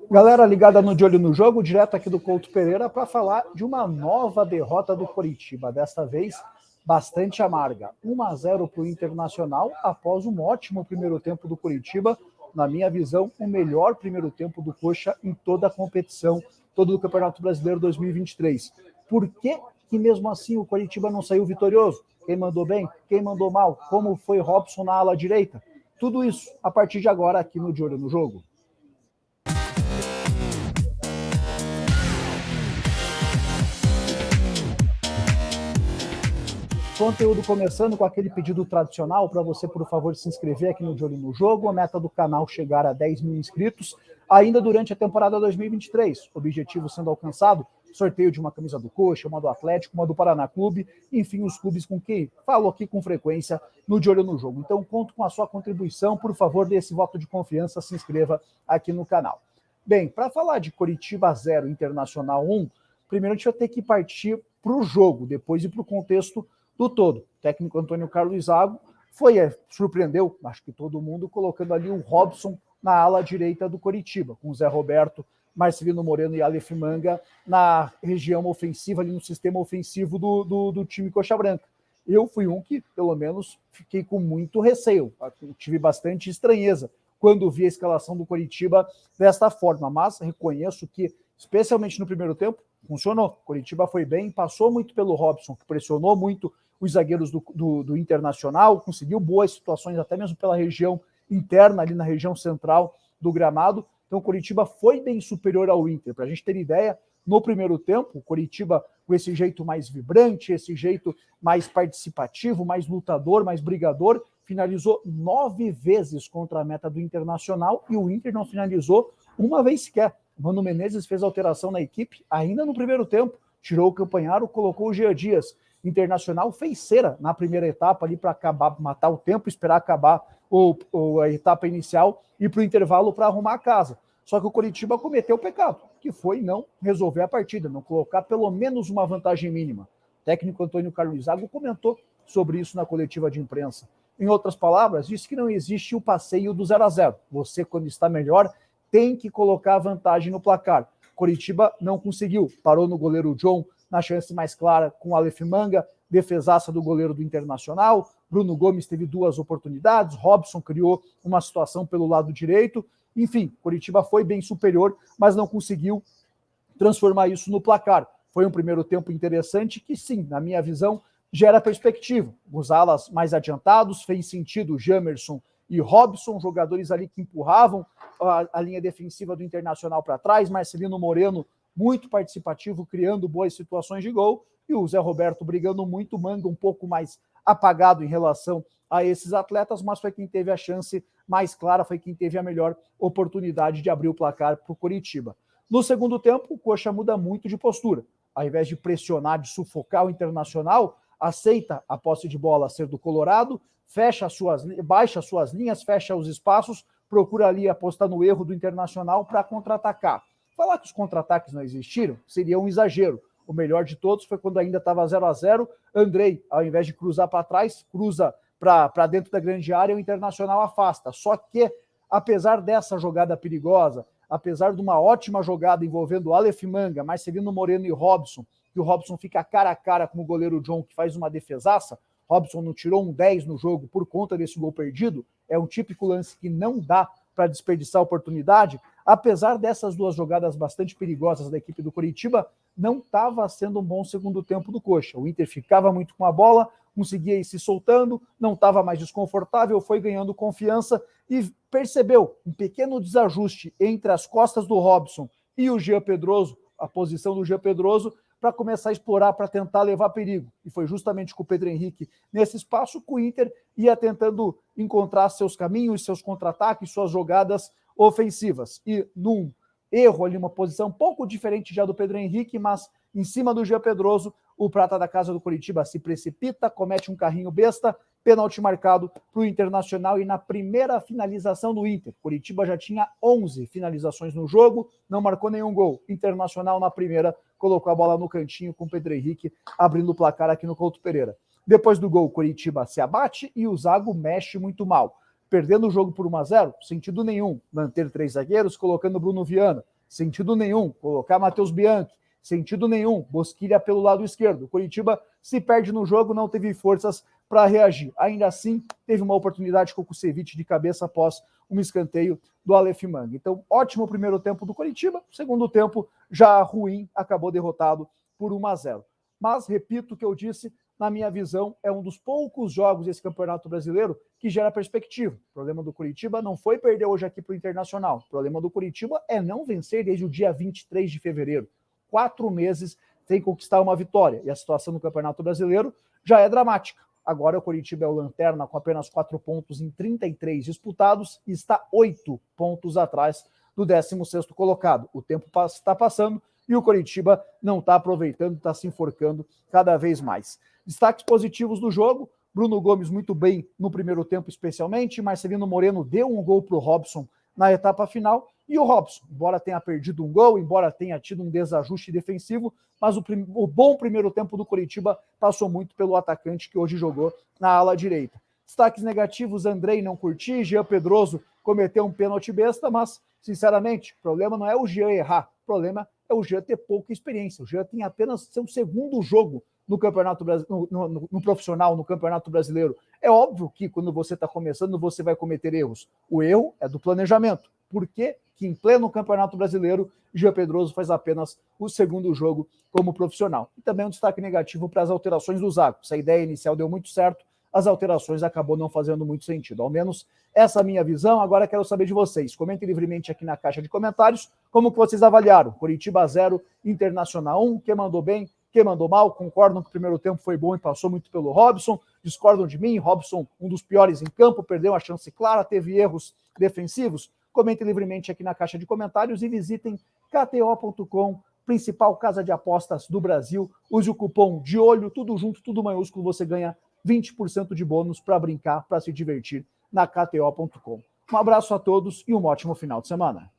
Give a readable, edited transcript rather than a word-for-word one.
Galera ligada no De Olho no Jogo, direto aqui do Couto Pereira, para falar de uma nova derrota do Coritiba, desta vez bastante amarga. 1-0 para o Internacional, após um ótimo primeiro tempo do Coritiba, na minha visão, o melhor primeiro tempo do Coxa em toda a competição, todo o Campeonato Brasileiro 2023. Por que mesmo assim o Coritiba não saiu vitorioso? Quem mandou bem? Quem mandou mal? Como foi Robson na ala direita? Tudo isso a partir de agora aqui no De Olho no Jogo. Conteúdo começando com aquele pedido tradicional para você, por favor, se inscrever aqui no De Olho no Jogo. A meta do canal chegar a 10 mil inscritos ainda durante a temporada 2023. Objetivo sendo alcançado, sorteio de uma camisa do Coxa, uma do Atlético, uma do Paraná Clube, enfim, os clubes com quem falo aqui com frequência no De Olho no Jogo. Então, conto com a sua contribuição, por favor, dê esse voto de confiança, se inscreva aqui no canal. Bem, para falar de Coritiba 0, Internacional 1, primeiro a gente vai ter que partir para o jogo, depois ir para o contexto do todo. O técnico Antônio Carlos Zago surpreendeu, acho que todo mundo, colocando ali o Robson na ala direita do Coritiba, com o Zé Roberto, Marcelino Moreno e Aleph Manga na região ofensiva, ali no sistema ofensivo do time Coxa Branca. Eu fui um que, pelo menos, fiquei com muito receio, tive bastante estranheza quando vi a escalação do Coritiba desta forma, mas reconheço que, especialmente no primeiro tempo, funcionou. Coritiba foi bem, passou muito pelo Robson, que pressionou muito os zagueiros do Internacional, conseguiu boas situações até mesmo pela região interna, ali na região central do gramado. Então o Coritiba foi bem superior ao Inter. Para a gente ter ideia, no primeiro tempo, o Coritiba com esse jeito mais vibrante, esse jeito mais participativo, mais lutador, mais brigador, finalizou 9 vezes contra a meta do Internacional e o Inter não finalizou uma vez sequer. O Mano Menezes fez alteração na equipe ainda no primeiro tempo, tirou o Campanharo, colocou o Jean Dias. Internacional fez cera na primeira etapa ali para acabar, matar o tempo, esperar acabar a etapa inicial e para o intervalo para arrumar a casa. Só que o Coritiba cometeu o pecado, que foi não resolver a partida, não colocar pelo menos uma vantagem mínima. O técnico Antônio Carlos Zago comentou sobre isso na coletiva de imprensa. Em outras palavras, disse que não existe o passeio do 0-0. Você, quando está melhor, tem que colocar a vantagem no placar. Coritiba não conseguiu, parou no goleiro John na chance mais clara com o Aleph Manga, defesaça do goleiro do Internacional, Bruno Gomes teve 2 oportunidades, Robson criou uma situação pelo lado direito, enfim, Coritiba foi bem superior, mas não conseguiu transformar isso no placar. Foi um primeiro tempo interessante que, sim, na minha visão, gera perspectiva. Os alas mais adiantados, fez sentido Jamerson e Robson, jogadores ali que empurravam a linha defensiva do Internacional para trás, Marcelino Moreno muito participativo, criando boas situações de gol, e o Zé Roberto brigando muito, Manga um pouco mais apagado em relação a esses atletas, mas foi quem teve a chance mais clara, foi quem teve a melhor oportunidade de abrir o placar para o Coritiba. No segundo tempo, o Coxa muda muito de postura. Ao invés de pressionar, de sufocar o Internacional, aceita a posse de bola ser do Colorado, baixa suas linhas, fecha os espaços, procura ali apostar no erro do Internacional para contra-atacar. Falar que os contra-ataques não existiram seria um exagero. O melhor de todos foi quando ainda estava 0-0. Andrei, ao invés de cruzar para trás, cruza para dentro da grande área, o Internacional afasta. Só que, apesar dessa jogada perigosa, apesar de uma ótima jogada envolvendo Aleph Manga, Marcelino Moreno e Robson, que o Robson fica cara a cara com o goleiro John, que faz uma defesaça, Robson não tirou um 10 no jogo por conta desse gol perdido, é um típico lance que não dá para desperdiçar a oportunidade. Apesar dessas 2 jogadas bastante perigosas da equipe do Coritiba, não estava sendo um bom segundo tempo do Coxa. O Inter ficava muito com a bola, conseguia ir se soltando, não estava mais desconfortável, foi ganhando confiança e percebeu um pequeno desajuste entre as costas do Robson e o Jean Pedroso, a posição do Jean Pedroso, para começar a explorar, para tentar levar perigo. E foi justamente com o Pedro Henrique nesse espaço que o Inter ia tentando encontrar seus caminhos, seus contra-ataques, suas jogadas ofensivas. E num erro ali, uma posição um pouco diferente já do Pedro Henrique, mas em cima do Jean Pedroso, o prata da casa do Coritiba se precipita, comete um carrinho besta, pênalti marcado para o Internacional e na primeira finalização do Inter. Coritiba já tinha 11 finalizações no jogo, não marcou nenhum gol. Internacional na primeira colocou a bola no cantinho com o Pedro Henrique abrindo o placar aqui no Couto Pereira. Depois do gol, Coritiba se abate e o Zago mexe muito mal. perdendo o jogo por 1-0, sentido nenhum. Manter 3 zagueiros, colocando Bruno Viana, sentido nenhum. Colocar Matheus Bianchi, sentido nenhum. Bosquilha pelo lado esquerdo. O Coritiba se perde no jogo, não teve forças para reagir. Ainda assim, teve uma oportunidade com o Kusevich de cabeça após um escanteio do Aleph Manga. Então, ótimo primeiro tempo do Coritiba, segundo tempo já ruim, acabou derrotado por 1-0. Mas, repito o que eu disse, na minha visão, é um dos poucos jogos desse Campeonato Brasileiro que gera perspectiva. O problema do Coritiba não foi perder hoje aqui para o Internacional. O problema do Coritiba é não vencer desde o dia 23 de fevereiro. 4 meses sem conquistar uma vitória. E a situação no Campeonato Brasileiro já é dramática. Agora o Coritiba é o lanterna com apenas 4 pontos em 33 disputados e está 8 pontos atrás do 16º colocado. O tempo está passando e o Coritiba não está aproveitando, está se enforcando cada vez mais. Destaques positivos do jogo: Bruno Gomes muito bem no primeiro tempo especialmente, Marcelino Moreno deu um gol para o Robson na etapa final, e o Robson, embora tenha perdido um gol, embora tenha tido um desajuste defensivo, mas o bom primeiro tempo do Coritiba passou muito pelo atacante que hoje jogou na ala direita. Destaques negativos: Andrei não curti, Jean Pedroso cometeu um pênalti besta, mas, sinceramente, o problema não é o Jean errar, o problema é o Jean ter pouca experiência. O Jean tem apenas seu segundo jogo no Campeonato no profissional, no Campeonato Brasileiro. É óbvio que quando você está começando, você vai cometer erros. O erro é do planejamento. Por que em pleno Campeonato Brasileiro, Jean Pedroso faz apenas o segundo jogo como profissional? E também um destaque negativo para as alterações do Zago. Se a ideia inicial deu muito certo, as alterações acabou não fazendo muito sentido. Ao menos essa é a minha visão. Agora quero saber de vocês. Comentem livremente aqui na caixa de comentários como que vocês avaliaram. Coritiba 0, Internacional 1. Quem mandou bem, quem mandou mal? Concordam que o primeiro tempo foi bom e passou muito pelo Robson? Discordam de mim? Robson, um dos piores em campo, perdeu uma chance clara, teve erros defensivos? Comentem livremente aqui na caixa de comentários e visitem KTO.com, principal casa de apostas do Brasil. Use o cupom de olho, tudo junto, tudo maiúsculo, você ganha 20% de bônus para brincar, para se divertir na KTO.com. Um abraço a todos e um ótimo final de semana.